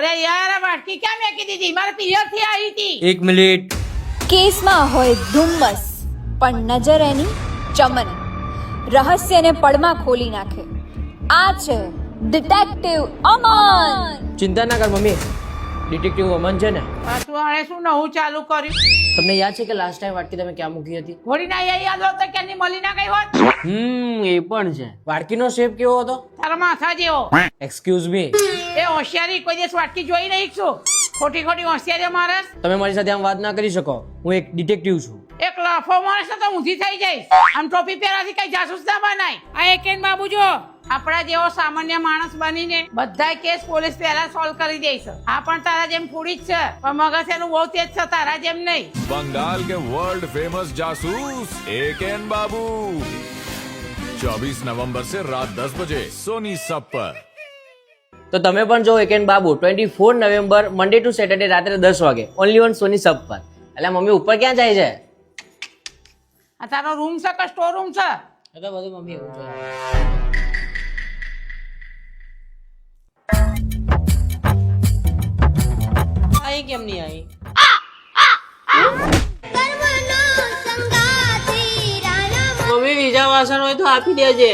અરે યાર આ વાટકી ક્યાં મેકી દીધી? મારે પિયર થી આવી હતી. 1 મિનિટ. કેસમાં હોય ધુમ્મસ પણ નજર એની ચમન, રહસ્યને પળમાં ખોલી નાખે. આ છે ડિટેક્ટિવ અમન. ચિંતા ના કર મમ્મી, ડિટેક્ટિવ અમન છે ને. પાછું આણે શું નવું ચાલુ કર્યું? તમને યાદ છે કે લાસ્ટ ટાઈમ વાટકી તમે ક્યાં મૂકી હતી? થોડી ના યાદ હોત તો ક્યાંની મળી ના ગઈ હોત. એ પણ છે. વાટકીનો શેપ કેવો હતો? તારા માથા જેવો. એક્સક્યુઝ મી, એ હોશિયારી કોઈ દિવસ વાટકી જોઈ નહીં છું. ખોટી ખોટી હોશિયારી મારસ. તમે મારી સાથે આમ વાત ના કરી શકો. હું એક ડિટેક્ટિવ છું. એક લાફો મારસ તો ઊંધી થઈ જઈશ. આમ ટોપી પહેરાથી કઈ જાસૂસ ના બનાય. આ એકેન બાબુ જો આપણા જેવો સામાન્ય માણસ બનીને બધા કેસ પોલીસ પહેલા સોલ્વ કરી દે છે. આ પણ તારા જેમ થોડી જ છે, પણ મગજ એનું બહુ તેજ છે, તારા જેમ નહીં. बंगाल के वर्ल्ड फेमस जासूस एकेन बाबू 24 नवंबर से रात 10 बजे सोनी सब पर. તો તમે પણ જો એક and Babu 24 November Monday to Saturday રાત્રે 10 વાગે ઓનલી ઓન સોની સબ પર. એટલે મમ્મી ઉપર ક્યાં જાય છે? આ તારો રૂમ છે કે સ્ટોર રૂમ છે? એ તો બધું મમ્મી એવું છે. આઈ કેમ નહીં આઈ? મમ્મી બીજા વાસણ હોય તો આપી દેજે.